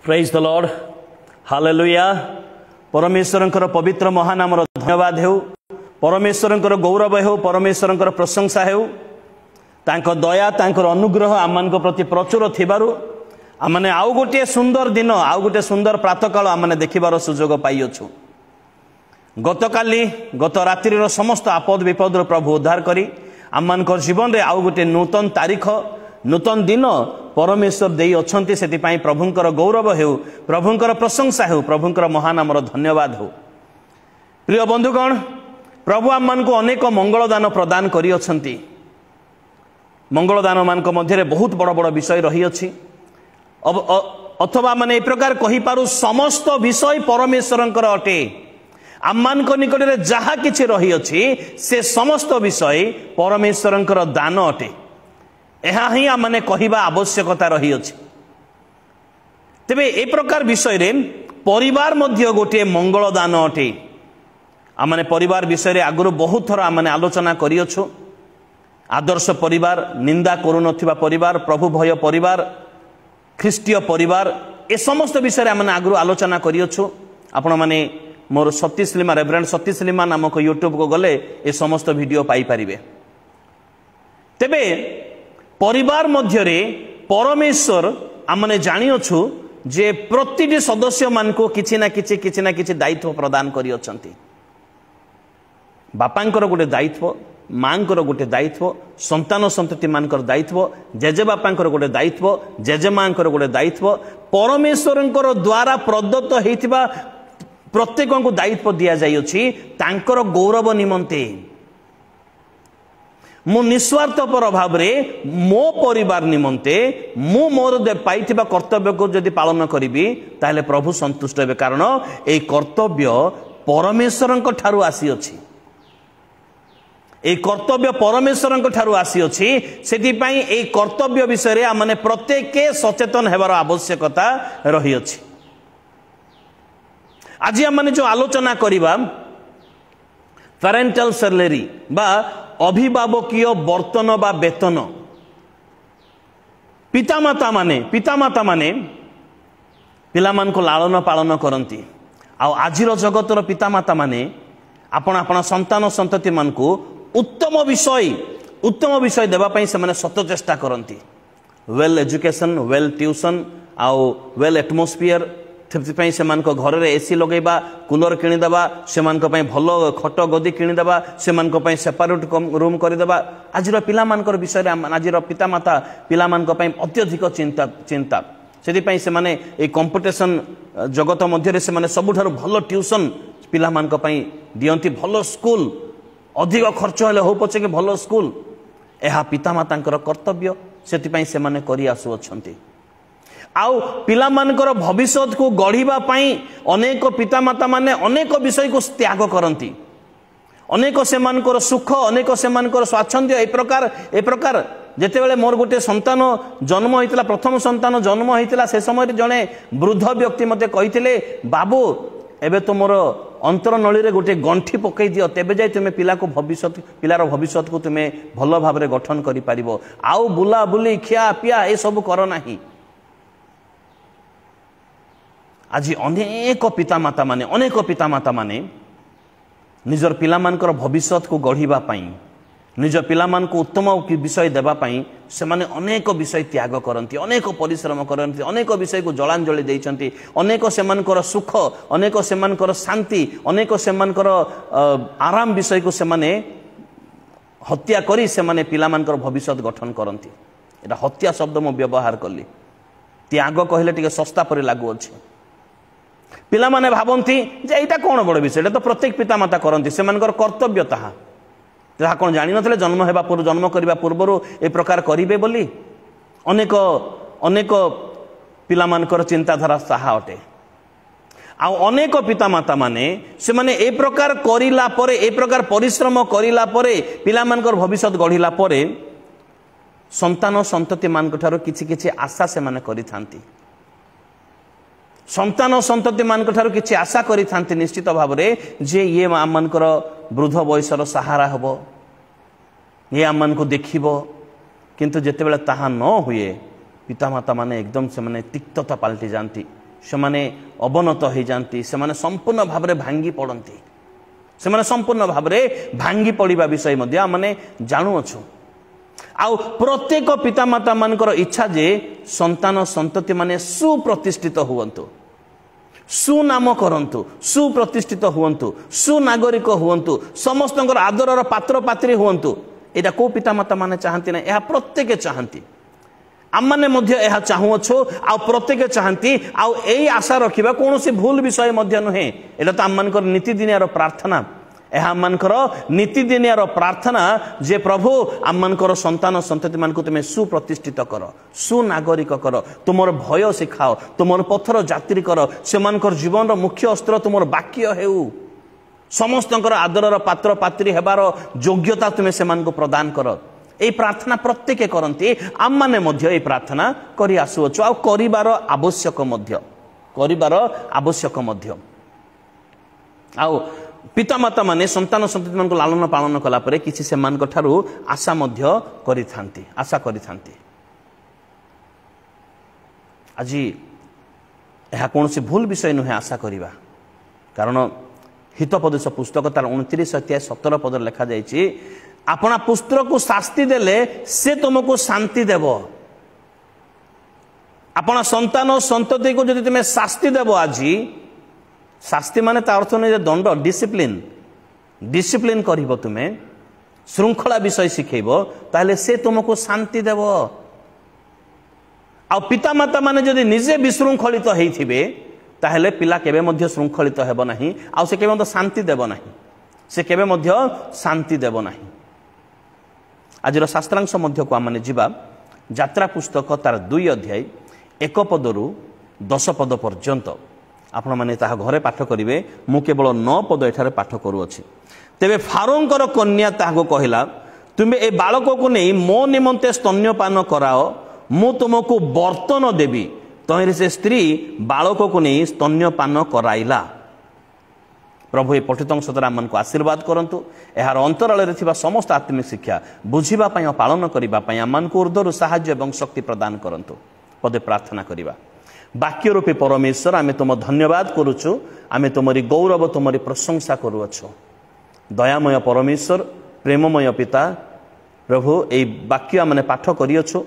Praise the lord hallelujah. परमेश्वरंकर पवित्र महानामर धन्यवाद हेउ, परमेश्वरंकर गौरव हेउ, परमेश्वरंकर प्रशंसा हेउ। तांको दया तांकर अनुग्रह आमମାନଙ୍କ प्रति प्रचुर थिबारु आमने आउ गोटे सुंदर दिन आउ गोटे सुंदर प्रातःकाल आमने देखिबार सुजोग पाइयछु। गत रात्रिर समस्त आपद विपद प्रभु उद्धार करी आमମାନଙ୍କ जीवन रे आउ गोटे नूतन तारीख नूतन दिन परमेश्वर देई अछंती। सेतिपाई प्रभुंकर गौरव हेउ, प्रभुंकर प्रशंसा हेउ, प्रभुंकर महानामर धन्यवाद हो। प्रिय बंधुगण, प्रभु आमମାନଙ୍କୁ अनेक मंगल दान प्रदान करी अछंती। मंगल दान मानक मध्य बहुत बड़ बड़ विषय रही अछि। अथवा माने ए प्रकार कहि पारु समस्त विषय परमेश्वरंकर अटे। आमମାନଙ୍କ निकटरे जहा किछि रही अछि से समस्त विषय परमेश्वरंकर दान अटे। एहा ही आमने कहिबा आवश्यकता रही अछि। तेबे ए प्रकार विषय रे परिवार मध्य गोटे मंगल दान अटे। आमने परिवार विषय रे आगुरु बहुत थर आमने आलोचना करी अछु। आदर्श परिवार, निंदा करू नथिबा परिवार, प्रभु भय परिवार, ख्रीष्टीय परिवार, ए समस्त विषय आमने आगुरु आलोचना करी अछु। आपण माने मोर सतीश लिमा रेवरेंड सतीश लिमा नामक यूट्यूब को गले ए समस्त वीडियो पाई परिबे। तेबे परिवार मध्य रे परमेश्वर आमने जानि अछु जे प्रतिटी सदस्य मान को किछि ना किछि दायित्व प्रदान करी अछंती। बापांकर गोटे दायित्व, मांकर गोटे दायित्व, संतान संतति मानकर दायित्व, जेजे बापांकर गोटे दायित्व, जेजे मांकर गोटे दायित्व, परमेश्वरंकर द्वारा प्रदत्त हेतिबा प्रत्येक को दायित्व दिया जाई अछि तांकर गौरव निमंते। मु निस्वार्थपर भाव रे मो परिवार निमंते मु मोर पाइथिबा कर्तव्य को यदि पालन करिबी ताहले प्रभु संतुष्ट हेबे। कारण ए कर्तव्य परमेश्वरंक ठारू आसी अछि। ए कर्तव्य परमेश्वरंक ठारू आसी अछि। सेति पई ए कर्तव्य विषय रे आमने प्रत्येक सचेतन हेबार आवश्यकता रही अछि। आज आमने जो आलोचना करिबा पेरेंटल सैलरी बा अभिभावकीय वर्तन बा वेतन। पितामाता माने पिलामान को लालन पालन करती। आजिर जगतर पितामाता माने आपण आपण संतान संतति मान को उत्तम विषय देवा पई से माने सत चेष्टा करती। वेल एजुकेशन, वेल ट्यूशन आउ वेल एटमोस्फियर से घर रे एसी लगेबा, कूलर किनिदेबा, से भल खट गदी किनिदेबा, से सेपरेट रूम करदेबा। आजिर पिला मानकर विषय आजिर पितामाता पिला मान अत्यधिक चिंता से माने ए कंपटीशन जगत मध्य से माने सबुठारु भल ट्यूशन पिला मान दियंती, भल स्कूल, अधिक खर्च हेले हो पछे कि भल स्कूल। एहा पितामातांकर कर्तव्य, सेति से माने करि आसु अछंती। आउ पिला मानकर भविष्य को गढ़िबा पई अनेक पितामाता माने अनेक विषय को त्याग करती। अनेक से मानकर सुख, अनेक से मानकर स्वाच्छंद्य ए प्रकार जेते बेले मोर गोटे संतान जन्म होइतिला, प्रथम संतान जन्म होइतिला, से समय जने वृद्ध व्यक्ति मते कहिथिले, बाबू एबे तो मोर अंतर नळी रे गोटे गंठी पकई दियो, तेबे जाय तुमे पिलार भविष्य को तुमे भल भाव रे गठन करि पारिबो। आउ बुला बुली खिया पिया ए सब कर नाही। आज अनेक पितामाता माने निजर पिला मानकर भविष्य को गढ़िबा पई, निज पिला मान को उत्तम विषय देबा पई से माने अनेक विषय त्याग करती, अनेक परिश्रम करती, अनेक विषय को जलांजलि देइचंती। अनेक से मानकर सुख, अनेक से मानकर शांति, अनेक से मानकर आराम विषय को से माने हत्या करी से माने पिला मानकर भविष्य गठन करती। एटा हत्या शब्द मो व्यवहार कली, त्याग कहले टिके सस्ता परि लागू अछि। पिला माने भाबंती जे एटा कोन बड़ विषय, एटा तो प्रत्येक पितामाता करती, से मानकर कर्तव्य ताहा। जहा कोन जानि नथले जन्म करबा पूर्वरु ए प्रकार करिवे बोली। अनेक पिला मानकर चिंताधारा साहा अटे। आ अनेक पितामाता माने से माने ए प्रकार करिला परे, ए प्रकार परिश्रम करिला परे, पिला मानकर भविष्य गढ़िला परे संतान संतति मान ठारो किछि आशा से माने करिथांती। संतान संतति मान ठारो किछि आशा करिथांती निश्चित भाव रे जे ये आम मानकर वृद्ध बयसर सहारा हबो, ये आम मान को देखिबो। किंतु जेते बेले ताहा न हुए पितामाता माने एकदम से माने तिक्तता पाल्टी जानती, ସେମାନେ ଅବନତ ହୋଇଯାନ୍ତି, ସେମାନେ ସମ୍ପୂର୍ଣ୍ଣ ଭାବରେ ଭାଙ୍ଗି ପଡ଼ନ୍ତି, ସେମାନେ ସମ୍ପୂର୍ଣ୍ଣ ଭାବରେ ଭାଙ୍ଗି ପଡ଼ିବା ବିଷୟ ମଧ୍ୟ ଆମେ ଜାଣୁଅଛୁ। ଆଉ ପ୍ରତ୍ୟେକ ପିତାମାତା ମାନଙ୍କର ଇଚ୍ଛା ଯେ ସନ୍ତାନ ସନ୍ତତି ମାନେ ସୁପ୍ରତିଷ୍ଠିତ ହୁଅନ୍ତୁ, ସୁନାମ କରନ୍ତୁ, ସୁପ୍ରତିଷ୍ଠିତ ହୁଅନ୍ତୁ, ସୁନାଗରିକ ହୁଅନ୍ତୁ, ସମସ୍ତଙ୍କର ଆଦରର ପାତ୍ର ପାତ୍ରୀ ହୁଅନ୍ତୁ। ଏଇଟା କେଉଁ ପିତାମାତା ମାନେ ଚାହାନ୍ତି ନା? ଏହା ପ୍ରତ୍ୟେକ ଚାହାନ୍ତି, ଆମମାନେ ମଧ୍ୟ ଏହା ଚାହୁଁଅଛୁ, ଆଉ ପ୍ରତ୍ୟେକ ଚାହାନ୍ତି। ଆଉ ଏଇ ଆଶା ରଖିବା କୌଣସି ଭୁଲ ବିଷୟ ମଧ୍ୟ ନୁହେଁ। ଏଇଟା ତ ଆମମାନଙ୍କର ନୀତିଦିନିଆର ପ୍ରାର୍ଥନା, ଏହା ଆମମାନଙ୍କର ନୀତିଦିନିଆର ପ୍ରାର୍ଥନା ଯେ ପ୍ରଭୁ ଆମମାନଙ୍କର ସନ୍ତାନ ସନ୍ତତି ମାନଙ୍କୁ ତୁମେ ସୁପ୍ରତିଷ୍ଠିତ କର, ସୁନାଗରିକ କର, ତୁମର ଭୟ ଶିଖାଅ, ତୁମର ପଥର ଯାତ୍ରୀ କର, ସେମାନଙ୍କର ଜୀବନର ମୁଖ୍ୟ ଅସ୍ତ୍ର ତୁମର ବାକ୍ୟ ହେଉ, ସମସ୍ତଙ୍କର ଆଦରର ପାତ୍ର ପାତ୍ରୀ ହେବାର ଯୋଗ୍ୟତା ତୁମେ ସେମାନଙ୍କୁ ପ୍ରଦାନ କର। এই প্রার্থনা প্রত্যেকে করতে, আমমানে মধ্যে এই প্রার্থনা করে আসুছু, আর করিবার আবশ্যক মধ্য, করিবার আবশ্যক মধ্য। আও পিতামাতা মানে সন্তান সন্ততি মানক লালন পালন কলা পরে কিছু সেমানক ঠারু আশা মধ্য করিথান্তি, আশা করিথান্তি। আজি ଏହା କୌଣସି ଭୁଲ ବିଷୟ ନୁହେଁ ଆଶା କରିବା, କାରଣ ହିତୋପଦେଶ ପୁସ୍ତକ ତାର 29:17 ପଦରେ ଲେଖାଯାଇଛି, আপনা পুত্রকু শাস্তি দেলে সে তোমাকে শান্তি দেব। আপনা সন্তান সন্ততিকে যদি তুমি শাস্তি দেব, আজি শাস্তি মানে তার অর্থ নয় যে দণ্ড, ডিসিপ্লিন, ডিসিপ্লিন করিব, তুমি শৃঙ্খলা বিষয় শিখাইব, তাহলে সে তোমাকে শান্তি দেব। আর পিতামাতা মানে যদি নিজে বিশৃঙ্খলিত হইথিবে, তাহলে পিলা কেবে মধ্য শৃঙ্খলিত ହେବ ନାହିଁ, ଆଉ ସେ କେବେ ମଧ୍ୟ ଶାନ୍ତି ଦେବ ନାହିଁ, ସେ କେବେ ମଧ୍ୟ ଶାନ୍ତି ଦେବ ନାହିଁ। ଆଜିର ଶାସ୍ତ୍ରାଂଶ ମଧ୍ୟକୁ ଆମେ ଯିବା। ଯାତ୍ରା ପୁସ୍ତକ ତାର 2 ଅଧ୍ୟାୟ 1 ପଦରୁ 10 ପଦ ପର୍ଯ୍ୟନ୍ତ ଆପଣମାନେ ତାହା ଘରେ ପାଠ କରିବେ। ମୁଁ କେବଳ 9 ପଦ ଏଠାରେ ପାଠ କରୁଅଛି। ତେବେ ଫାରୋଙ୍କର କନ୍ୟା ତାହାକୁ କହିଲା, ତୁମେ ଏ ବାଳକକୁ ନେଇ ମୋ ନିମନ୍ତେ ସ୍ତନ୍ୟପାନ କରାଅ, ମୁଁ ତୁମକୁ ବର୍ତ୍ତନ ଦେବି। ତହିଁରେ ସେ ସ୍ତ୍ରୀ ବାଳକକୁ ନେଇ ସ୍ତନ୍ୟପାନ କରାଇଲା। ପ୍ରଭୁ ଏ ପଠିତ ଅଂଶ ଦ୍ୱାରା ଆମମାନଙ୍କୁ ଆଶୀର୍ବାଦ କରନ୍ତୁ। ଏହାର ଅନ୍ତରାଳରେ ଥିବା ସମସ୍ତ ଆତ୍ମିକ ଶିକ୍ଷା ବୁଝିବା ପାଇଁ ଓ ପାଳନ କରିବା ପାଇଁ ଆମମାନଙ୍କୁ ଉର୍ଦ୍ଧ୍ୱରୁ ସାହାଯ୍ୟ ଏବଂ ଶକ୍ତି ପ୍ରଦାନ କରନ୍ତୁ। ପଦେ ପ୍ରାର୍ଥନା କରିବା। ବାକ୍ୟ ରୂପୀ ପରମେଶ୍ୱର, ଆମେ ତୁମ ଧନ୍ୟବାଦ କରୁଛୁ, ଆମେ ତୁମରି ଗୌରବ, ତୁମରି ପ୍ରଶଂସା କରୁଅଛୁ। ଦୟାମୟ ପରମେଶ୍ୱର, ପ୍ରେମମୟ ପିତା, ପ୍ରଭୁ ଏହି ବାକ୍ୟ ଆମେ ପାଠ କରିଅଛୁ,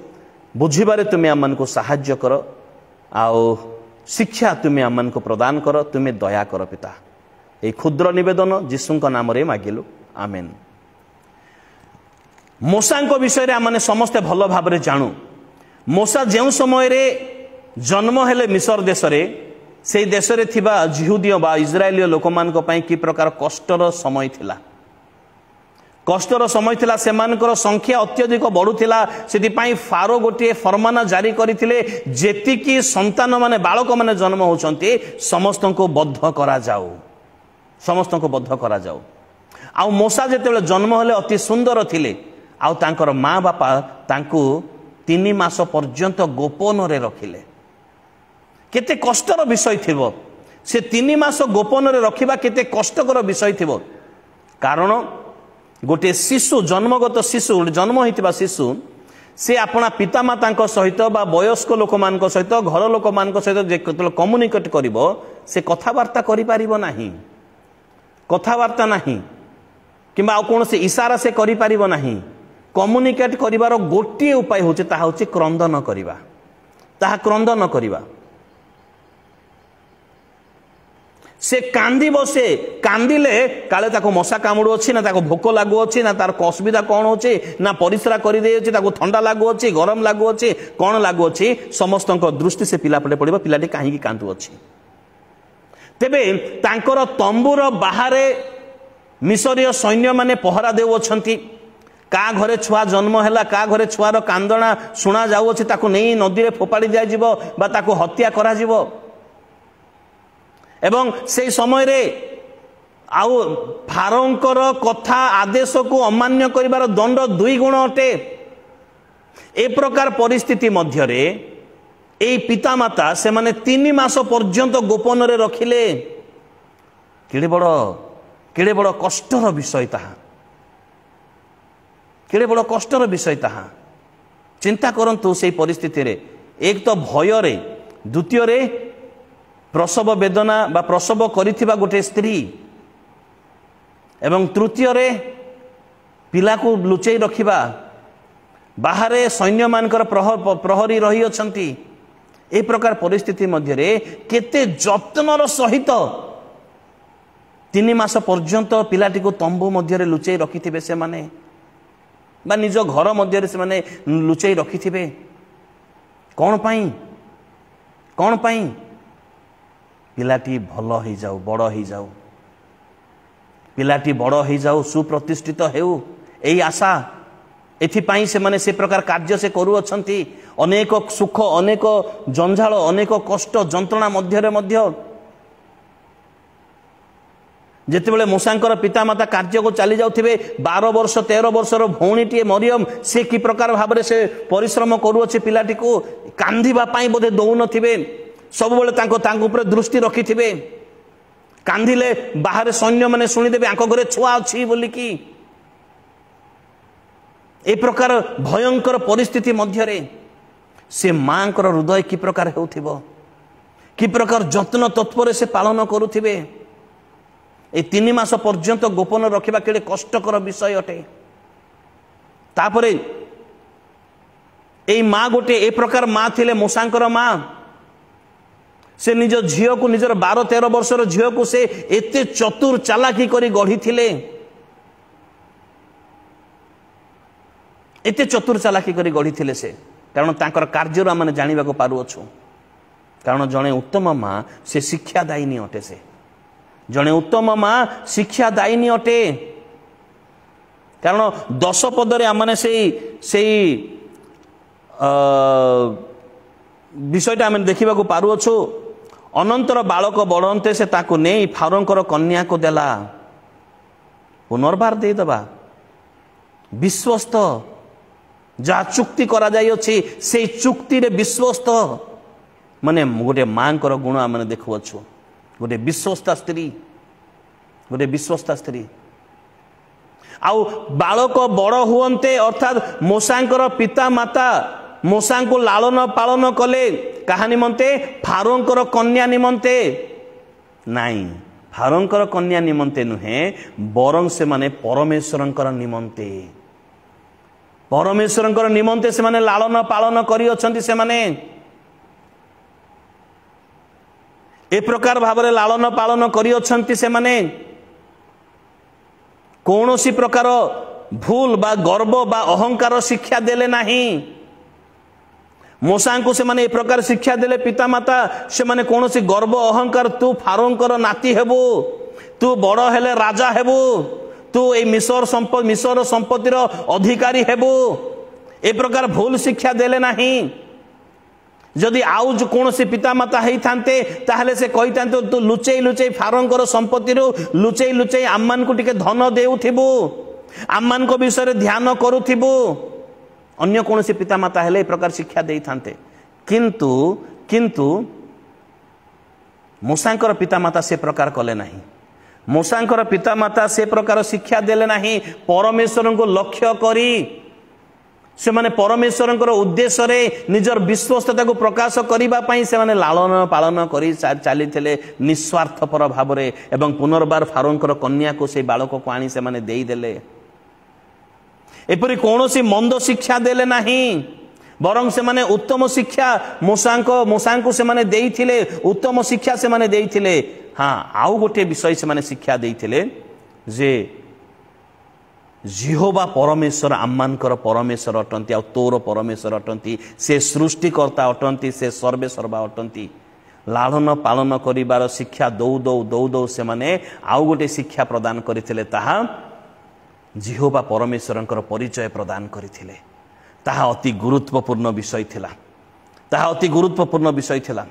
ବୁଝିବାରେ ତୁମେ ଆମମାନଙ୍କୁ ସାହାଯ୍ୟ କର, ଆଉ ଶିକ୍ଷା ତୁମେ ଆମମାନଙ୍କୁ ପ୍ରଦାନ କର, ତୁମେ ଦୟା କର ପିତା। এই ক্ষুদ্র নিবেদন যীশুଙ୍କ নামରେ মাগিলু, আমেন। মোসাଙ୍କ বিষୟରେ ଆମେ ସମସ୍ତେ ଭଲ ଭାବରେ ଜାଣୁ। ମୋସା ଯେଉଁ ସମୟରେ ଜନ୍ମ ହେଲେ ମିଶର ଦେଶରେ, ସେହି ଦେଶରେ ଥିବା ଜିହୁଦୀୟ ବା ଇସ୍ରାଏଲୀୟ ଲୋକମାନଙ୍କ ପାଇଁ କି ପ୍ରକାର କଷ୍ଟର ସମୟ ଥିଲା। କଷ୍ଟର ସମୟ ଥିଲା, ସେମାନଙ୍କର ସଂଖ୍ୟା ଅତ୍ୟଧିକ ବଢ଼ୁଥିଲା। ସେଥିପାଇଁ ଫାରୋ ଗୋଟିଏ ଫରମାନା ଜାରି କରିଥିଲେ, ଯେତିକି ସନ୍ତାନ ମାନେ ବାଳକ ମାନେ ଜନ୍ମ ହେଉଛନ୍ତି ସମସ୍ତଙ୍କୁ ବଦ୍ଧ କରାଯାଉ, ସମସ୍ତଙ୍କୁ ବଦ୍ଧ କରାଯାଉ। ଆଉ ମୋସା ଯେତେବେଳେ ଜନ୍ମ ହେଲେ ଅତି ସୁନ୍ଦର ଥିଲେ, ଆଉ ତାଙ୍କର ମା ବାପା ତାଙ୍କୁ 3 ମାସ ପର୍ଯ୍ୟନ୍ତ ଗୋପନରେ ରଖିଲେ। କେତେ କଷ୍ଟର ବିଷୟ ଥିବ ସେ 3 ମାସ ଗୋପନରେ ରଖିବା, କେତେ କଷ୍ଟକର ବିଷୟ ଥିବ। କାରଣ ଗୋଟିଏ ଶିଶୁ, ଜନ୍ମଗତ ଶିଶୁ, ଜନ୍ମ ହୋଇଥିବା ଶିଶୁ, ସେ ଆପଣା ପିତାମାତାଙ୍କ ସହିତ ବା ବୟସ୍କ ଲୋକମାନଙ୍କ ସହିତ, ଘର ଲୋକମାନଙ୍କ ସହିତ ଯେତେବେଳେ କମ୍ୟୁନିକେଟ୍ କରିବ, ସେ କଥାବାର୍ତ୍ତା କରିପାରିବ ନାହିଁ, କଥାବାର୍ତ୍ତା ନାହିଁ, କିମ୍ବା ଆଉ କୌଣସି ଇସାରା ସେ କରିପାରିବ ନାହିଁ। କମ୍ୟୁନିକେଟ୍ କରିବାର ଗୋଟିଏ ଉପାୟ ହେଉଛି, ତାହା ହେଉଛି କ୍ରନ୍ଦନ କରିବା, ତାହା କ୍ରନ୍ଦନ କରିବା। ସେ କାନ୍ଦିବ, ସେ କାନ୍ଦିଲେ କାଳେ ତାକୁ ମଶା କାମୁଡ଼ୁଅଛି, ନା ତାକୁ ଭୋକ ଲାଗୁଅଛି, ନା ତାର ଅସୁବିଧା କ'ଣ ହେଉଛି, ନା ପରିସ୍ରା କରିଦେଇଛି, ତାକୁ ଥଣ୍ଡା ଲାଗୁଅଛି, ଗରମ ଲାଗୁଅଛି, କ'ଣ ଲାଗୁଅଛି, ସମସ୍ତଙ୍କ ଦୃଷ୍ଟି ସେ ପିଲା ପଟେ ପଡ଼ିବ, ପିଲାଟି କାହିଁକି କାନ୍ଦୁଅଛି। ତେବେ ତାଙ୍କର ତମ୍ବୁର ବାହାରେ ମିଶରୀୟ ସୈନ୍ୟମାନେ ପହରା ଦେଉଅଛନ୍ତି। କାହା ଘରେ ଛୁଆ ଜନ୍ମ ହେଲା, କାହା ଘରେ ଛୁଆର କାନ୍ଦଣା ଶୁଣା ଯାଉଅଛି, ତାକୁ ନେଇ ନଦୀରେ ଫୋପାଡ଼ି ଦିଆଯିବ ବା ତାକୁ ହତ୍ୟା କରାଯିବ। ଏବଂ ସେହି ସମୟରେ ଆଉ ଫାରୋଙ୍କର କଥା ଆଦେଶକୁ ଅମାନ୍ୟ କରିବାର ଦଣ୍ଡ 2 ଗୁଣ ଅଟେ। ଏ ପ୍ରକାର ପରିସ୍ଥିତି ମଧ୍ୟରେ এই পিতামাতা সেমানে 3 মাস পর্যন্ত গোপନରେ ରଖିଲେ। କେଡ଼େ ବଡ଼ କଷ୍ଟର ବିଷୟ ତାହା, କେଡ଼େ ବଡ଼ କଷ୍ଟର ବିଷୟ ତାହା। ଚିନ୍ତା କରନ୍ତୁ ସେହି ପରିସ୍ଥିତିରେ, ଏକ ତ ଭୟରେ, ଦ୍ୱିତୀୟରେ प्रसव वेदना बा प्रसव करिथिबा गोटे स्त्री एवं तृतीय रे पिला को लुचई रखिबा बाहरे सैन्य मानकर प्रहरी रही अछंती ए प्रकार परिस्थिति मध्य रे केते जत्नर सहित 3 मास पर्यंत पिलाटी को तंबू मध्य रे लुचई रखिथिबे से माने बा निज घर मध्य रे से माने लुचई रखिथिबे कौन पाई पिलाटी भल हो जाऊ बड़ हो जाऊ पिलाटी बड़ हो जाऊ सुप्रतिष्ठित हेउ एई आशा एथिपाई से माने से प्रकार कार्य से करू अछंती अनेक सुख अनेक जंजाल अनेक कष्ट जंत्रणा मध्य मध्य जेतेबेले मूसांकर पितामाता कार्य को चली जाउथिबे 12 वर्ष 13 वर्षर भौणीटी मरियम से कि प्रकार भाबरे से परिश्रम करू अछि पिलाटी को कांधिबा पाई बोधे दउ नथिबे सब बेले तांको ऊपर दृष्टि रखिथिबे कांधिले बाहर सैन्य माने सुनी देबे आंको घरे छुआ अछि बोली कि ए प्रकार भयंकर परिस्थिति मध्य रे से मांकर हृदय कि प्रकार हेउथिबो कि प्रकार जत्न तत्पर से पालन करुथिबे ए 3 मास पर्यंत गोपन रखिबा केडे कष्टकर विषय अटे तापरे ए मां गोटे ए प्रकार मां थिले मूसांकर मां से निज झियो को निजर 12-13 वर्षर झियो को से एते चतुर चालाकी करी गढ़ी थिले एते चतुर चालाकी करी गढ़ी थिले से कारण तांकर कार्य माने जानिबा को पारु अछु कारण जणे उत्तम मां से शिक्षा दायिनी अटे से जणे उत्तम मां शिक्षा दायिनी अटे कारण 10 पदरे आमने से विषयटा आम देखा पारु अछु अनंतर बालक बड़ंते से ताकू नहीं फारोंकर कन्या को देला पुनर्बार दे दबा विश्वस्त जहाँ चुक्ति करा जाई अछि से चुक्ति रे विश्वस्त माने गोटे मां गुण आम देखु अछु गोटे विश्वस्ता स्त्री आउ बालक बड़ हुअन्ते अर्थात मूसांकर पिता माता मूसा को लालन पालन कले कहा निमंते फारोंकर कन्या निमंते नाई फारोंकर कन्या निमंते नुहे बरं से माने परमेश्वरंकर निमंते से माने लालन पालन करी अछंती से माने ए प्रकार भावरे लालन पालन करी अछंती से माने कौनसी प्रकार भूल बा गर्व बा अहंकार शिक्षा देले नाही मूसा को से माने ए प्रकार शिक्षा देले पिता माता से माने कौनसी गर्व अहंकार तू फारोंकर नाती हेबू तू बड़ हेले राजा हेबू तू ए मिसर संपत्तिर अधिकारी हेबू ए प्रकार भूल शिक्षा देले नाही जदि आउ जो कौनसी पिता माता हेई थांते ताहले से कहि थांते तू लुचई फारोंकर संपत्तिर लुचई आम्मान को टिके धन देउथिबू आम्मान को विषय ध्यान करूथिबू अन्य कौन से पिता माता हेले प्रकार शिक्षा दे थांते किंतु मूसांकर पिता माता से प्रकार कले नहीं मूसांकर पिता माता से प्रकार शिक्षा देले नहीं परमेश्वर को लक्ष्य करी से माने परमेश्वर उद्देश्य रे निजर विश्वस्तता को प्रकाश करिबा पई से माने लालन पालन करी चली थिले निस्वार्थपर भाव रे एवं पुनर्बार फारोंकर कन्या को से बालक को आनी से माने देई देले एपरी कौनसी मंद शिक्षा देले नहीं बरं से माने उत्तम शिक्षा मूसा को से माने देइथिले उत्तम शिक्षा से माने देइथिले हाँ आउ गोटे विषय से माने शिक्षा देइथिले जे जिहोवा परमेश्वर आम्मानकर परमेश्वर अटंती आ तोर परमेश्वर अटंती से सृष्टिकर्ता अटंती से सर्वे सर्वा अटंती लालन पालन करिबार शिक्षा दौ से माने आउ गोटे शिक्षा प्रदान करथिले ताहा जिहोवा परमेश्वरंकर परिचय प्रदान करथिले ताहा अति गुरुत्वपूर्ण विषय थिला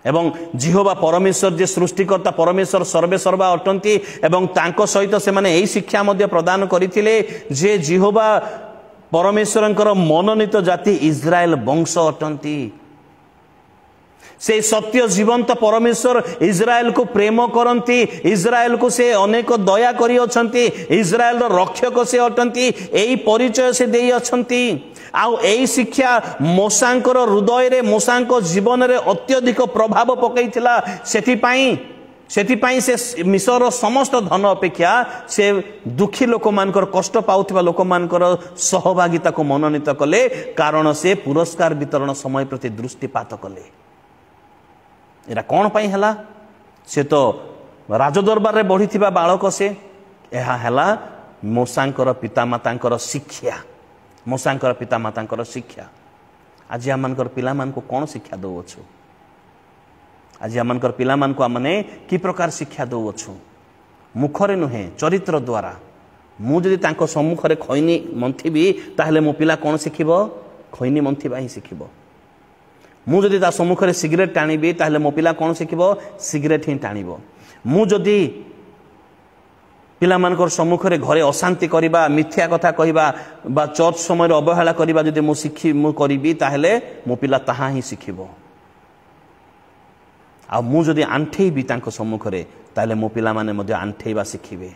एवं जिहोवा परमेश्वर जे सृष्टिकर्ता परमेश्वर सर्वे सर्वा अटंती एवं तांको सहित से माने एही शिक्षा मध्य प्रदान करथिले जे जिहोवा परमेश्वरंकर मनोनीत जाति इस्राएल वंश अटंती से सत्य जीवंत परमेश्वर इज्राएल को प्रेम करती, इज्राएल को से अनेक दया करी अछंती, इज्राएल रक्षक से अटंती, एई परिचय से देई अछंती। आउ एई शिक्षा मोसांकर हृदय रे मोसांक जीवन रे अत्यधिक प्रभाव पकईथिला। सेथिपाई से मिसर समस्त धन अपेक्षा से दुखी लोक मानकर कष्ट पाउथिबा लोक मानकर सहभागिता को मनोनीत कले, कारण से पुरस्कार वितरण समय प्रति दृष्टिपात कले। एरा कौन पाई हला? से तो राजदरबार रे बढ़ी थिबा बालक से एहा हला मोसांकर पितामातांकर शिक्षा, मोसांकर पितामातांकर शिक्षा। आज आमनकर पिला मान को कौन शिक्षा दो अछु? आज आमनकर पिला मान को आमने की प्रकार शिक्षा दो अछु? मुखरे नुहे, चरित्र द्वारा। मु जदि तांको सम्मुखरे खैनी मंथिबी ताहले मो पिला कौन शिखिबो? खैनी मंथिबा ही शिखिबो। मु जदि ता सम्मुखरे सिगरेट टाणीबी ताहले मो पिला कौन शिखिबो? सिगरेट ही टाणीबो। मु जदि पिला मानकर सम्मुखरे घरे अशांति करिबा, मिथ्या कथा कहिबा बा चर्च समय अवहेला करिबा जदि मु करिबी ताहले मो पिला ताहा ही शिखिबो। आ मु जदि आंठेइबी तांको सम्मुखरे ताहले मो पिला माने मध्ये आंठेइबा शिखिबे।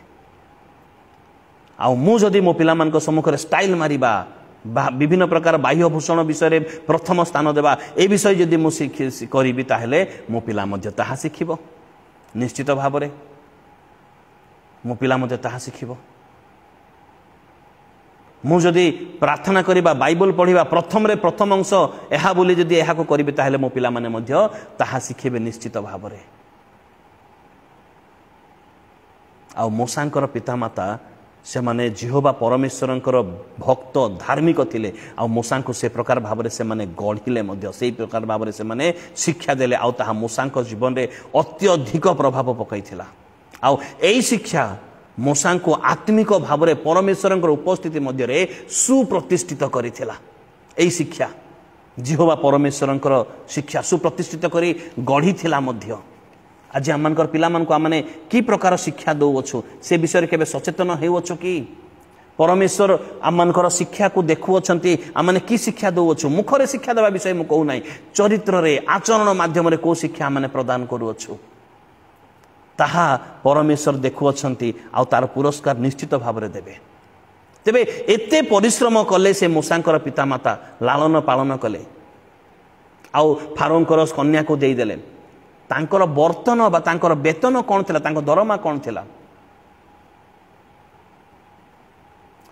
आ मु जदि मो पिला मानकर सम्मुखरे स्टाइल मारिबा, विभिन्न प्रकार बाह्य भूषण विषय प्रथम स्थान देवा, ए विषय जदि मु करिबी ताहले मो पिला मध्ये ताहा शिखिबो। निश्चित भाव रे मो पिला मध्ये ताहा शिखिबो। मु जदि प्रार्थना करिबा, बाइबल पढ़िबा, प्रथम अंश एहा बोली जदि एहा को करिबी ताहले मो पिला माने मध्ये ताहा शिखिबे निश्चित भाव रे। आ मोसांकर पितामाता से माने जिहोवा परमेश्वरंकर भक्त धार्मिक थिले। आ मोसांको से प्रकार भाव से माने गढ़िले मध्ये सेही प्रकार भाव से माने शिक्षा देले। आ ताहा मोसांको जीवन रे अत्यधिक प्रभाव पकईथिला। आ एई शिक्षा मोसांको आत्मिक भाव रे परमेश्वरंकर उपस्थिति मध्ये रे सुप्रतिष्ठित करिथिला। एई शिक्षा जिहोवा परमेश्वरंकर शिक्षा सुप्रतिष्ठित करी गढ़िथिला मध्ये। आज आमनकर पिला मान को आमने की प्रकार शिक्षा दो अछु से विषय केबे सचेतन हेउ अछु कि? परमेश्वर आमनकर शिक्षा को देखु अछंती, आमने की शिक्षा दो अछु? मुखरे शिक्षा देवा विषय मु कहू नाही, चरित्र रे आचरण माध्यम रे को शिक्षा आमने प्रदान करू अछु ताहा परमेश्वर देखु अछंती। आ तार पुरस्कार निश्चित भाव रे देबे। तेबे एते परिश्रम कले से मोसांकर पितामाता लालन पालन कले। आ फारोंकर कन्या को देई देले। तांकर बर्तन बा तांकर वेतन कौन थिला? तांकर दरमा कौन थिला?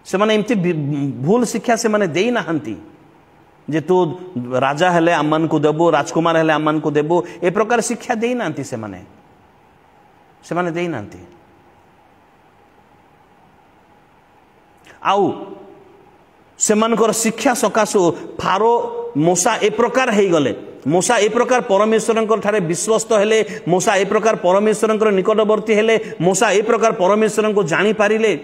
से माने एमती भूल शिक्षा से माने देई नाहंती जे तू राजा हेले आमन को देबो, राजकुमार हेले आमन को देबो, ए प्रकार शिक्षा देई नांती। से माने देई नांती। आउ से मानकर शिक्षा सकाशु फारो मोसा ए प्रकार हेई गले। मोसा ए प्रकार परमेश्वरंकर ठारे विश्वस्त हेले। मोसा ए प्रकार परमेश्वरंकर निकटवर्ती हेले। मोसा ए प्रकार परमेश्वरन को जानी पारिले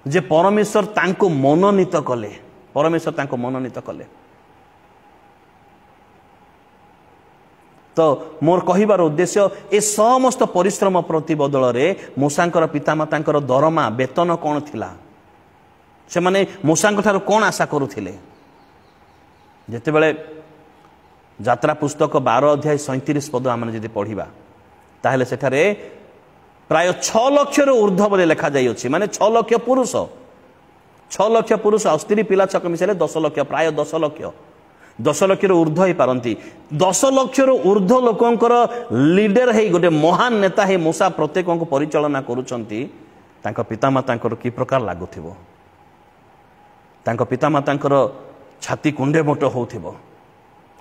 जे परमेश्वर तांको मनोनीत कले। परमेश्वर तांको मनोनीत कले। तो मोर कहिबार उद्देश्य ए समस्त परिश्रम प्रति बदल रे मोसांकर पितामातांकर दरमा वेतन कौन थिला? से माने मोसांक ठारो कौन आशा करुथिले? जेतेबेले यात्रा पुस्तक 12 अध्याय 37 पद आमने जदि पढ़िबा ताहले सेठारे प्राय 6 लाख रो ऊर्ध्व बोले लिखा जाई अछि। माने 6 लाख पुरुष, 6 लाख पुरुष आ स्त्री पिला छक मिसले 10 लाख, प्राय 10 लाख रो ऊर्ध्व ही पारंती। 10 लाख रो ऊर्ध्व लोकंकर लीडर हे गोटे महान नेता हे मोसा प्रत्येक को परिचालना करूचंती। तांको पितामातांकर की प्रकार लागुथिबो? तांको पितामातांकर छाती कुंडे मोट होउथिबो,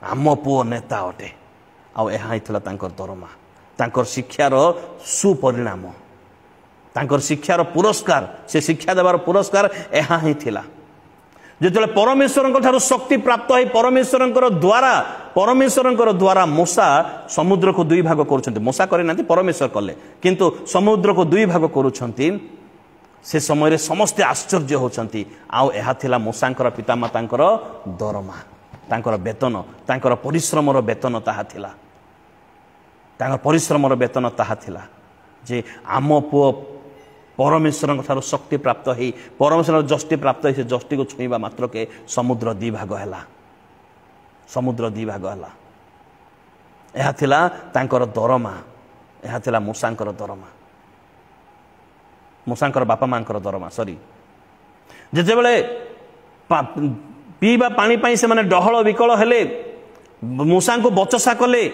आम पुओ नेता अटे। आउ एहा हिथला तांकर दरमा, तांकर शिक्षार सुपरिणाम, तांकर शिक्षार पुरस्कार, से शिक्षा देवार पुरस्कार एहा ही थिला। जेतेले परमेश्वरंकर ठारो शक्ति प्राप्त है, परमेश्वरंकर द्वारा मोसा समुद्र को दुई भाग करूछंती। मोसा करे नांती, परमेश्वर कले, किंतु समुद्र को दुई भाग करूछंती। से समय रे समस्त आश्चर्य होचंती। आउ एहा थिला मोसांकर पितामातांकर दरमा, तांकर वेतन, तांकर परिश्रमर वेतन ताहा थिला। तांकर परिश्रमर वेतन ताहा थिला जे आम पुओ परमेश्वर ठारो शक्ति प्राप्त है, परमेश्वर जष्टि प्राप्त है। से जष्टि को छुईबा मात्र के समुद्र दी भाग हैला, समुद्र दी भाग हैला। ଏହା ଥିଲା ତାଙ୍କର ଦରମା। ଏହା ଥିଲା ମୂଷାଙ୍କର ଦରମା, ମୂଷାଙ୍କର ବାପା ମାଙ୍କର ଦରମା। ସରି, ଯେତେବେଳେ ପିଇବା ପାଣି ପାଇଁ ସେମାନେ ଡହଳ ବିକଳ ହେଲେ, ମୂଷାଙ୍କୁ ବଚସା କଲେ,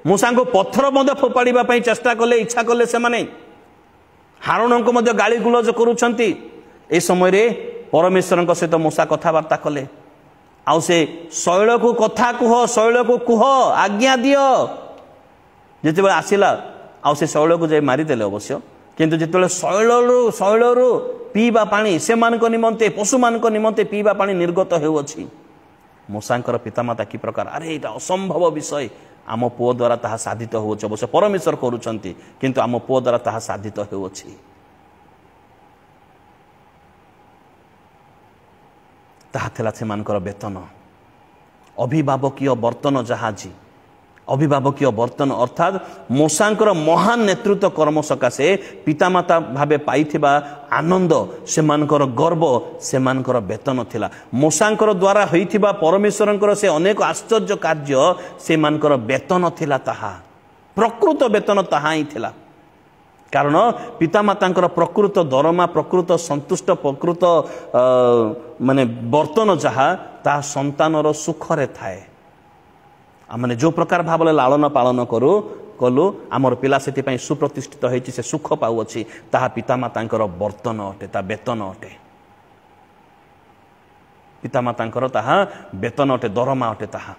ମୂଷାଙ୍କୁ ପଥର ମଧ୍ୟ ଫୋପାଡ଼ିବା ପାଇଁ ଚେଷ୍ଟା କଲେ, ଇଚ୍ଛା କଲେ, ସେମାନେ ହାରୁଣଙ୍କୁ ମଧ୍ୟ ଗାଳି ଗୁଲଜ କରୁଛନ୍ତି। ଏ ସମୟରେ ପରମେଶ୍ୱରଙ୍କ ସହିତ ମୂଷା କଥାବାର୍ତ୍ତା କଲେ। ଆଉ ସେ ଶୈଳକୁ କଥା କୁହ, ଶୈଳକୁ କୁହ, ଆଜ୍ଞା ଦିଅ। ଯେତେବେଳେ ଆସିଲା ଆଉ ସେ ଶୈଳକୁ ଯାଇ ମାରିଦେଲେ ଅବଶ୍ୟ, କିନ୍ତୁ ଯେତେବେଳେ ଶୈଳରୁ ପିଇବା ପାଣି ସେମାନଙ୍କ ନିମନ୍ତେ, ପଶୁମାନଙ୍କ ନିମନ୍ତେ ପିଇବା ପାଣି ନିର୍ଗତ ହେଉଅଛି, ମୂଷାଙ୍କର ପିତାମାତା କି ପ୍ରକାର, ଆରେ ଏଇଟା ଅସମ୍ଭବ ବିଷୟ, ଆମ ପୁଅ ଦ୍ୱାରା ତାହା ସାଧିତ ହେଉଅଛି। ଅବଶ୍ୟ ପରମେଶ୍ୱର କରୁଛନ୍ତି, କିନ୍ତୁ ଆମ ପୁଅ ଦ୍ୱାରା ତାହା ସାଧିତ ହେଉଅଛି। ତାହା ଥିଲା ସେମାନଙ୍କର ବେତନ। ଅଭିଭାବକୀୟ ବର୍ତ୍ତନ ଯାହା ଅଛି, ଅଭିଭାବକୀୟ ବର୍ତ୍ତନ ଅର୍ଥାତ୍ ମୂଷାଙ୍କର ମହାନ ନେତୃତ୍ୱ କର୍ମ ସକାଶେ ପିତାମାତା ଭାବେ ପାଇଥିବା ଆନନ୍ଦ, ସେମାନଙ୍କର ଗର୍ବ, ସେମାନଙ୍କର ବେତନ ଥିଲା। ମୂଷାଙ୍କର ଦ୍ୱାରା ହୋଇଥିବା ପରମେଶ୍ୱରଙ୍କର ସେ ଅନେକ ଆଶ୍ଚର୍ଯ୍ୟ କାର୍ଯ୍ୟ ସେମାନଙ୍କର ବେତନ ଥିଲା। ତାହା ପ୍ରକୃତ ବେତନ ତାହା ହିଁ ଥିଲା। କାରଣ ପିତାମାତାଙ୍କର ପ୍ରକୃତ ଦରମା, ପ୍ରକୃତ ସନ୍ତୁଷ୍ଟ, ପ୍ରକୃତ ମାନେ ବର୍ତ୍ତନ ଯାହା, ତାହା ସନ୍ତାନର ସୁଖରେ ଥାଏ। ଆମେ ଯେଉଁ ପ୍ରକାର ଭାବରେ ଲାଳନ ପାଳନ କଲୁ, ଆମର ପିଲା ସେଥିପାଇଁ ସୁପ୍ରତିଷ୍ଠିତ ହୋଇଛି, ସେ ସୁଖ ପାଉଅଛି, ତାହା ପିତାମାତାଙ୍କର ବର୍ତ୍ତନ ଅଟେ, ତା ବେତନ ଅଟେ। ପିତାମାତାଙ୍କର ତାହା ବେତନ ଅଟେ, ଦରମା ଅଟେ ତାହା।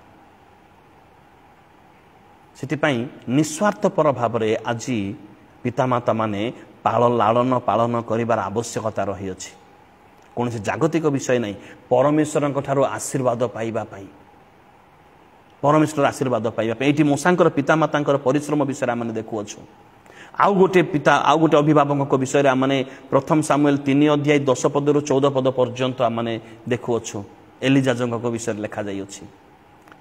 ସେଥିପାଇଁ ନିଃସ୍ୱାର୍ଥପର ଭାବରେ ଆଜି ପିତାମାତା ମାନେ ଲାଳନ ପାଳନ କରିବାର ଆବଶ୍ୟକତା ରହିଅଛି। କୌଣସି ଜାଗତିକ ବିଷୟ ନାହିଁ, ପରମେଶ୍ୱରଙ୍କ ଠାରୁ ଆଶୀର୍ବାଦ ପାଇବା ପାଇଁ, ପରମେଶ୍ୱର ଆଶୀର୍ବାଦ ପାଇବା ପାଇଁ। ଏଇଠି ମୂଷାଙ୍କର ପିତାମାତାଙ୍କର ପରିଶ୍ରମ ବିଷୟରେ ଆମେ ଦେଖୁଅଛୁ। ଆଉ ଗୋଟେ ଅଭିଭାବକଙ୍କ ବିଷୟରେ ଆମେ ପ୍ରଥମ ସାମୁଏଲ 3:10-14 ପର୍ଯ୍ୟନ୍ତ ଆମେ ଦେଖୁଅଛୁ। ଏଲିଜାଜଙ୍କ ବିଷୟରେ ଲେଖାଯାଇଅଛି।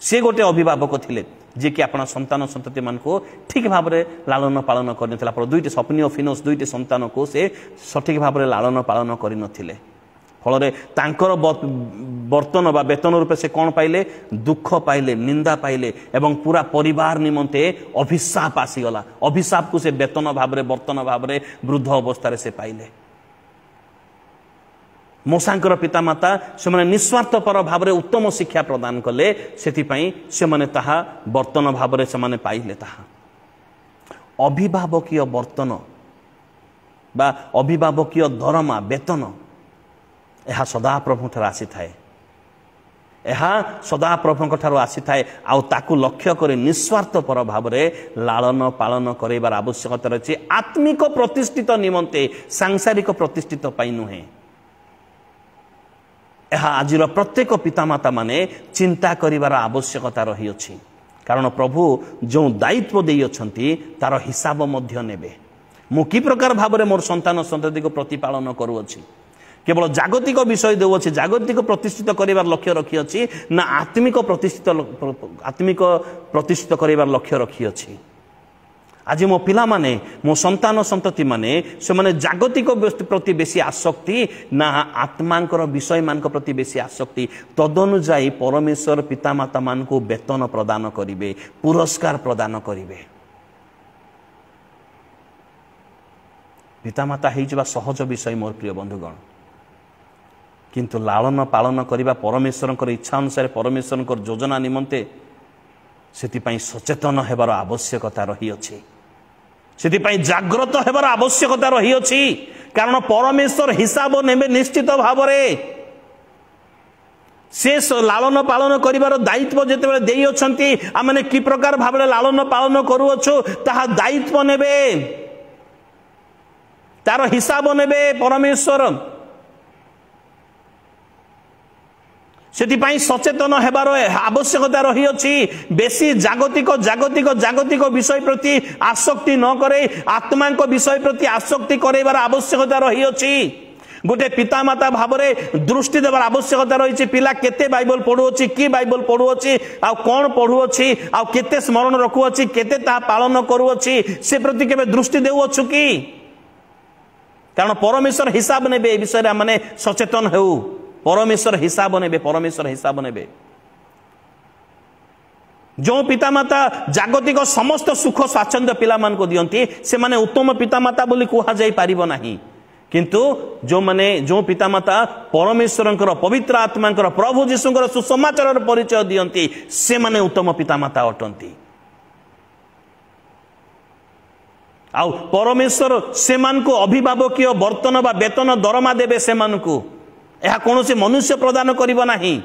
ସେ ଗୋଟେ ଅଭିଭାବକ ଥିଲେ, ଯିଏକି ଆପଣ ସନ୍ତାନ ସନ୍ତତିମାନଙ୍କୁ ଠିକ୍ ଭାବରେ ଲାଳନ ପାଳନ କରିନଥିଲେ। ଆପଣ ଦୁଇଟି ସପନି ଓ ଫିନୋସ୍, ଦୁଇଟି ସନ୍ତାନକୁ ସେ ସଠିକ୍ ଭାବରେ ଲାଳନ ପାଳନ କରିନଥିଲେ। ଫଳରେ ତାଙ୍କର ବର୍ତ୍ତନ ବା ବେତନ ରୂପେ ସେ କ'ଣ ପାଇଲେ? ଦୁଃଖ ପାଇଲେ, ନିନ୍ଦା ପାଇଲେ, ଏବଂ ପୁରା ପରିବାର ନିମନ୍ତେ ଅଭିଶାପ ଆସିଗଲା। ଅଭିଶାପକୁ ସେ ବେତନ ଭାବରେ, ବର୍ତ୍ତନ ଭାବରେ ବୃଦ୍ଧ ଅବସ୍ଥାରେ ସେ ପାଇଲେ। ମୂଷାଙ୍କର ପିତାମାତା ସେମାନେ ନିଃସ୍ୱାର୍ଥପର ଭାବରେ ଉତ୍ତମ ଶିକ୍ଷା ପ୍ରଦାନ କଲେ, ସେଥିପାଇଁ ସେମାନେ ତାହା ବର୍ତ୍ତନ ଭାବରେ ସେମାନେ ପାଇଲେ। ତାହା ଅଭିଭାବକୀୟ ବର୍ତ୍ତନ ବା ଅଭିଭାବକୀୟ ଦରମା, ବେତନ, ଏହା ସଦାପ୍ରଭୁଙ୍କଠାରୁ ଆସିଥାଏ। ଏହା ସଦାପ୍ରଭୁଙ୍କ ଠାରୁ ଆସିଥାଏ। ଆଉ ତାକୁ ଲକ୍ଷ୍ୟ କରି ନିଃସ୍ୱାର୍ଥପର ଭାବରେ ଲାଳନ ପାଳନ କରିବାର ଆବଶ୍ୟକତା ରହିଛି, ଆତ୍ମିକ ପ୍ରତିଷ୍ଠିତ ନିମନ୍ତେ, ସାଂସାରିକ ପ୍ରତିଷ୍ଠିତ ପାଇଁ ନୁହେଁ। ଏହା ଆଜିର ପ୍ରତ୍ୟେକ ପିତାମାତା ମାନେ ଚିନ୍ତା କରିବାର ଆବଶ୍ୟକତା ରହିଅଛି। କାରଣ ପ୍ରଭୁ ଯେଉଁ ଦାୟିତ୍ୱ ଦେଇଅଛନ୍ତି ତାର ହିସାବ ମଧ୍ୟ ନେବେ। ମୁଁ କି ପ୍ରକାର ଭାବରେ ମୋର ସନ୍ତାନ ସନ୍ତତିକୁ ପ୍ରତିପାଳନ କରୁଅଛି? କେବଳ ଜାଗତିକ ବିଷୟ ଦେଉଅଛି, ଜାଗତିକ ପ୍ରତିଷ୍ଠିତ କରିବାର ଲକ୍ଷ୍ୟ ରଖିଅଛି, ନା ଆତ୍ମିକ ପ୍ରତିଷ୍ଠିତ କରିବାର ଲକ୍ଷ୍ୟ ରଖିଅଛି? ଆଜି ମୋ ପିଲାମାନେ, ମୋ ସନ୍ତାନ ସନ୍ତତି ମାନେ, ସେମାନେ ଜାଗତିକ ପ୍ରତି ବେଶୀ ଆସକ୍ତି ନା ଆତ୍ମାଙ୍କର ବିଷୟମାନଙ୍କ ପ୍ରତି ବେଶୀ ଆସକ୍ତି? ତଦନୁଯାୟୀ ପରମେଶ୍ୱର ପିତାମାତା ମାନଙ୍କୁ ବେତନ ପ୍ରଦାନ କରିବେ, ପୁରସ୍କାର ପ୍ରଦାନ କରିବେ। ପିତାମାତା ହେଇଯିବା ସହଜ ବିଷୟ ମୋର ପ୍ରିୟ ବନ୍ଧୁଗଣ, କିନ୍ତୁ ଲାଳନ ପାଳନ କରିବା ପରମେଶ୍ୱରଙ୍କର ଇଚ୍ଛା ଅନୁସାରେ, ପରମେଶ୍ୱରଙ୍କର ଯୋଜନା ନିମନ୍ତେ, ସେଥିପାଇଁ ସଚେତନ ହେବାର ଆବଶ୍ୟକତା ରହିଅଛି। ସେଥିପାଇଁ ଜାଗ୍ରତ ହେବାର ଆବଶ୍ୟକତା ରହିଅଛି। କାରଣ ପରମେଶ୍ୱର ହିସାବ ନେବେ ନିଶ୍ଚିତ ଭାବରେ। ସେ ଲାଳନ ପାଳନ କରିବାର ଦାୟିତ୍ୱ ଯେତେବେଳେ ଦେଇଅଛନ୍ତି, ଆମେ କି ପ୍ରକାର ଭାବରେ ଲାଳନ ପାଳନ କରୁଅଛୁ ତାହା ଦାୟିତ୍ୱ ନେବେ, ତାର ହିସାବ ନେବେ ପରମେଶ୍ୱର। ସେଥିପାଇଁ ସଚେତନ ହେବାର ଆବଶ୍ୟକତା ରହିଅଛି। ବେଶୀ ଜାଗତିକ ବିଷୟ ପ୍ରତି ଆସକ୍ତି ନ କରେ, ଆତ୍ମାଙ୍କ ବିଷୟ ପ୍ରତି ଆସକ୍ତି କରାଇବାର ଆବଶ୍ୟକତା ରହିଅଛି। गोटे पितामाता भाव में दृष्टि देवार आवश्यकता रही पिला केते बाइबल पढ़ुअछि कि बाइबल पढ़ुअछि आ कौन पढ़ुअछि आ केते स्मरण रखुअछि केते ता पालन करूअछि से प्रति केबे दृष्टि देउअछु कि कारण परमेश्वर हिसाब नेबे ए विषय माने सचेतन हेउ परमेश्वर हिसाब नेबे जो पितामाता जागतिक समस्त सुख स्वाच्छंद पिला मान को दियंती से माने उत्तम पितामाता बोली कुहा जाई पारिबो नाही किंतु जो पितामाता परमेश्वरंकर पवित्र आत्मांकर प्रभु जीशुंकर सुसमाचार परिचय दियंती से माने उत्तम पितामाता अटंती आउ परमेश्वर से मान को अभिभावकीय बर्तन बा वेतन दरमा देबे से मान को यह कौन से मनुष्य प्रदान करिबो नाही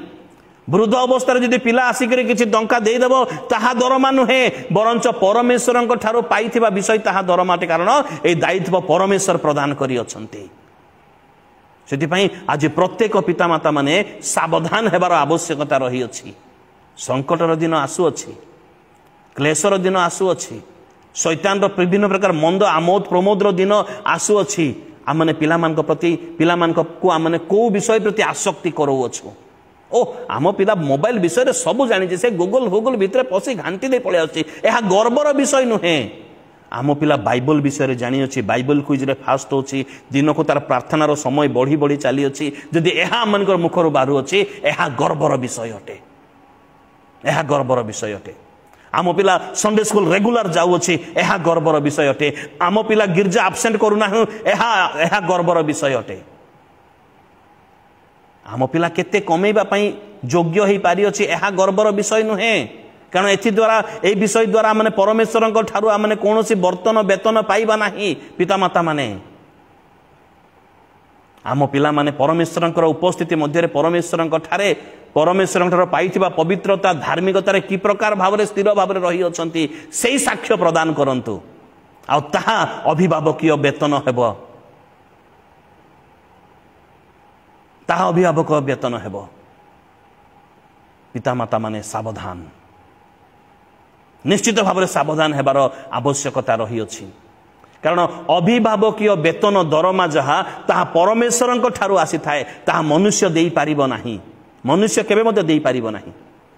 वृद्ध अवस्था जदि पिला आसिक किसी टंका देदेव ताहा दरमा नुहे बरंच परमेश्वर ठारू पाइथिबा विषय ताहा दरमाटे कारण ए दायित्व परमेश्वर प्रदान करी अछंती सेति आज प्रत्येक पितामाता माने सावधान हेबार आवश्यकता रही अछि संकटर दिन आसु अछि क्लेशर दिन आसु अछि शैतान विभिन्न प्रकार मंद आमोद प्रमोदर दिन आसु अछि आमने पिलामान प्रति पिलामान को आमने को विषय प्रति आसक्ति करो अछु ओ आम पिला मोबाइल विषय रे सब जानी से गूगल भितर पशि घांटी दे पळे आछि एहा गर्वर विषय नुहे आम पिला बाइबल विषय रे जानी अछि बाइबल क्विज रे फास्ट होछि दिन को तार प्रार्थनार समय बढ़ी बढ़ी चली अछि जदि एहा मनकर मुखरु बाहरु अछि एहा गर्वर विषय अटे एहा गर्वर विषय अटे आम पिला संडे स्कूल रेगुलर जाऊ अछि एहा गर्वर विषय अटे आम पिला गिरजा एब्सेंट करू नाही एहा गर्वर विषय अटे आम पिला केते कमेबा पई योग्य होई पारि अछि एहा गर्वर विषय नुहे कारण एथि द्वारा ए विषय द्वारा माने परमेश्वरंक ठारू माने कोनोसी बर्तन वेतन पाइबा नाही पितामाता माने आम पिला माने परमेश्वरंकर उपस्थिति मध्य परमेश्वरंक ठारे परमेश्वरंक ठारू पाइथिबा पवित्रता धार्मिकता रे की प्रकार भावरे स्थिर भावरे रही अछंती सेही साक्ष्य प्रदान करंतु आ ताहा अभिभावकीय वेतन हेबो ताहा अभिभावक वेतन हेबो पितामाता माने सावधान निश्चित भाव सावधान हेबार आवश्यकता रही अछि कारण अभिभावकीय वेतन दरमा जहा ताहा परमेश्वरंक ठारू आसी थाए ताहा मनुष्य देई पारिबो नाही मनुष्य केबे मते देई पारिबो नाही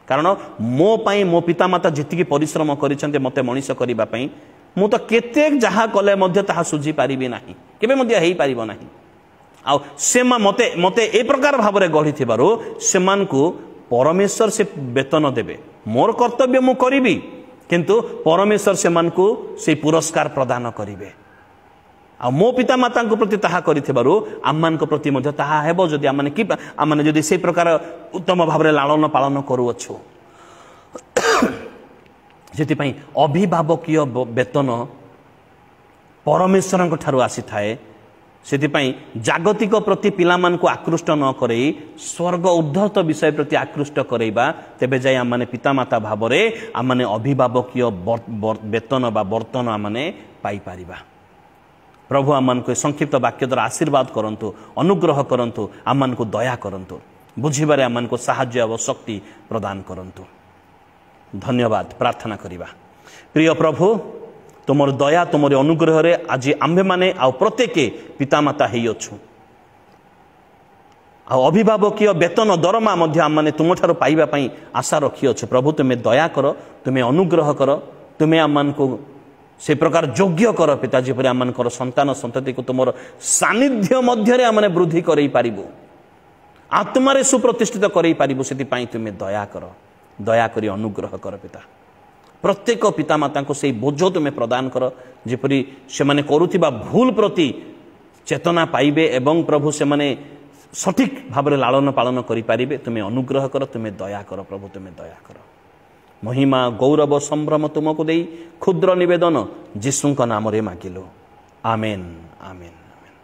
कारण मो पई मो पितामाता जेतिकी परिश्रम करिसंते मते मनीष करिबा पई मु तो केते जहा कले मध्य ताहा सुझी पारिबी नाही केबे मध्य हेई पारिबो नाही आ से मते मते ए प्रकार भाव रे गढ़ी थिबारो सेमान को परमेश्वर से वेतन देबे मोर कर्तव्य मु करिबी किंतु परमेश्वर सेमान को से पुरस्कार प्रदान करिवे आ मो पिता माता प्रति ताहा करिथिबारो आमान को प्रति मध्य ताहा हेबो जदि आमाने कि आमाने जदि से प्रकार उत्तम भाव रे लालन पालन करू अछु जेति पई अभिभावकीय वेतन परमेश्वरंक ठारू आसी थाए सेतिपाई जागतिक प्रति पिलामान को आकृष्ट न करई स्वर्ग उद्धत विषय प्रति आकृष्ट करैबा तेबे जाय आमाने पितामाता भावरे आमाने अभिभावकीय वेतन बा बर्तन आमाने पाई पारिबा प्रभु आमान को संक्षिप्त वाक्य द्वारा आशीर्वाद करंतु अनुग्रह करंतु आमान को दया करंतु बुझिबारे आमान को साहाय्य और शक्ति प्रदान करंतु धन्यवाद प्रार्थना करिबा प्रिय प्रभु तुमर दया तुमर अनुग्रह रे आज आम्भे माने आ प्रत्येक पितामाता हेई अछु आ अभिभावकीय वेतन दरमा मध्य आम माने तुम ठारो पाइबा पई आशा रखी अछु प्रभु तुमे दया कर तुमे अनुग्रह कर तुमे आमान को से प्रकार योग्य कर पिताजी पर आमान कर संतान संतति को तुमर सानिध्य मध्य रे आमने वृद्धि करई पारिबो आत्मा रे सुप्रतिष्ठित करई पारिबो सेति पई तुमे दया कर दया करी अनुग्रह कर पिता प्रत्येक पितामाता को से बोझ तुम्हें प्रदान कर जेपरी से माने करुथिबा भूल प्रति चेतना पाइबे एवं प्रभु से माने सठिक भाव में लालन पालन करि पारिबे तुम्हें अनुग्रह कर तुम्हें दया कर प्रभु तुम्हें दया कर महिमा गौरव संभ्रम तुमको देई क्षुद्र निवेदन जीशुंक नाम रे मागिलो आमेन आमेन आमेन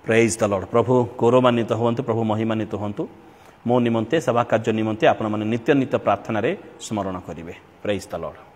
प्रेज द लॉर्ड प्रभु गौरवान्वित हुवन्तु प्रभु महिमान्वित हुवन्तु मो निमंते सेवा कार्य निमंते आपण माने नित्य नित्य प्रार्थना रे स्मरण करिवे प्रेज द लॉर्ड।